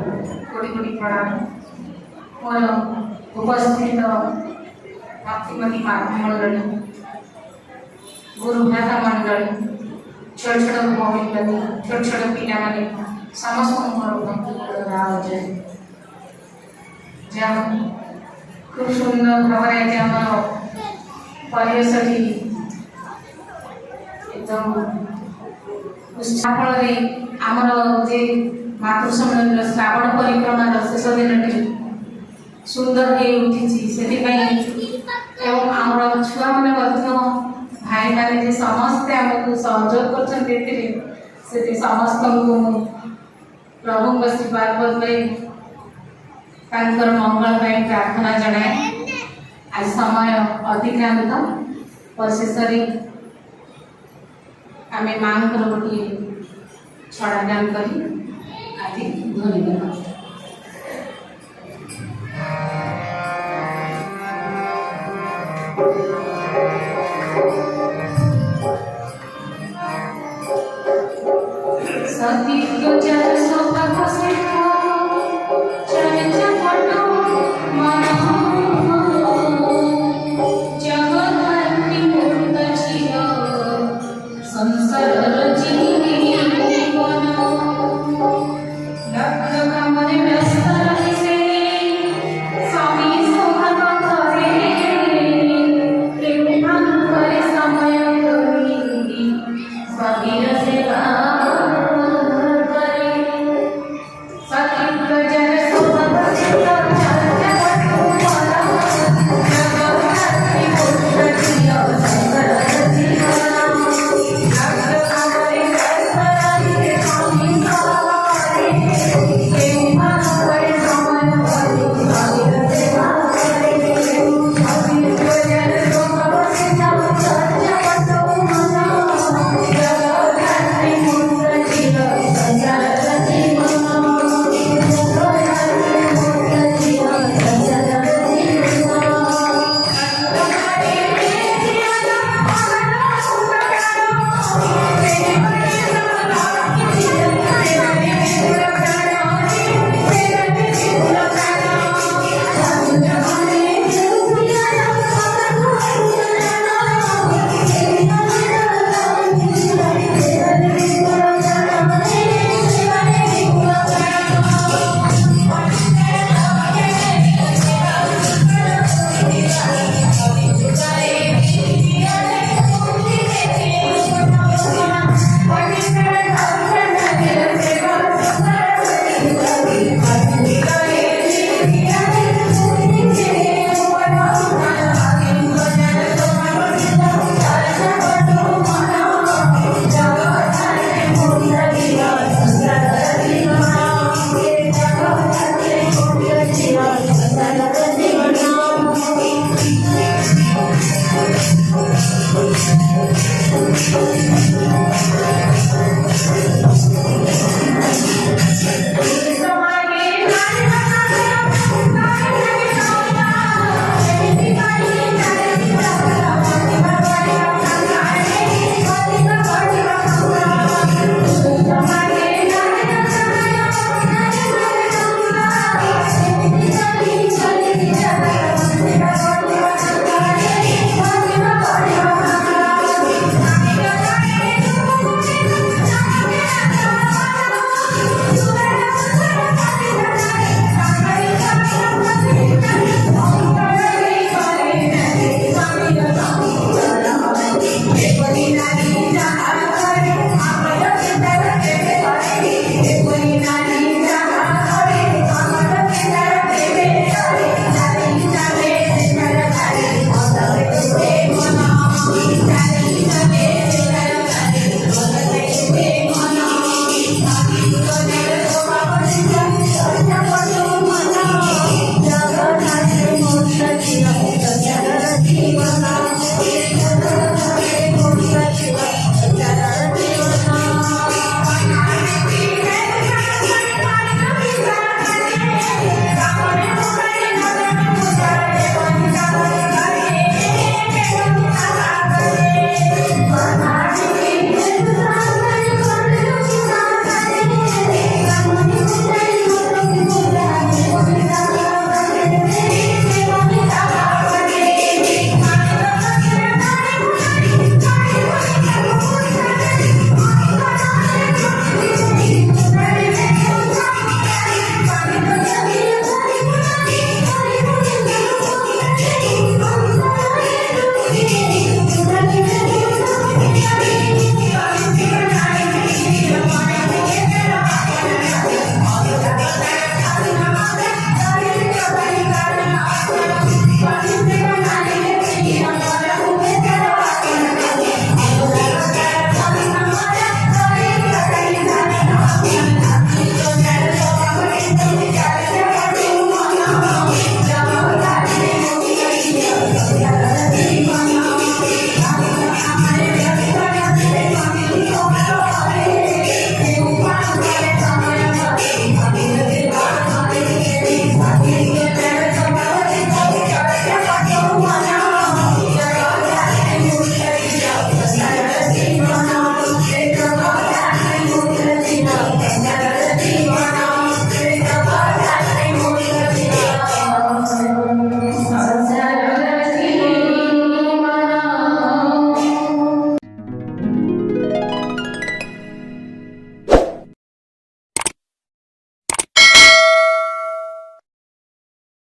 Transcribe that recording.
कोटी कोटी प्रणाम मोर उपस्थित भक्तिमती माता मंडली गुरु भ्राता मंडली छोट छोट भौमिक छोट छोट पिला माने समस्त मोर भक्ति जय जहाँ खूब सुंदर भाव परिवेश एकदम उत्साह आमर जे मातृ सम्मेलन श्रावण परिक्रमा शेष दिन सुंदर हो उठी से आमर छुआ मैंने भाई मैंने समस्ते आमको सहयोग कर समस्त प्रभु आशीर्वाद मंगल प्रार्थना जनाए। आज समय अतिक्रांत और शेष आम माँ गोटे छड़ा गान कर आज धन्यवाद। सती जल सौभाग्य से Thank you.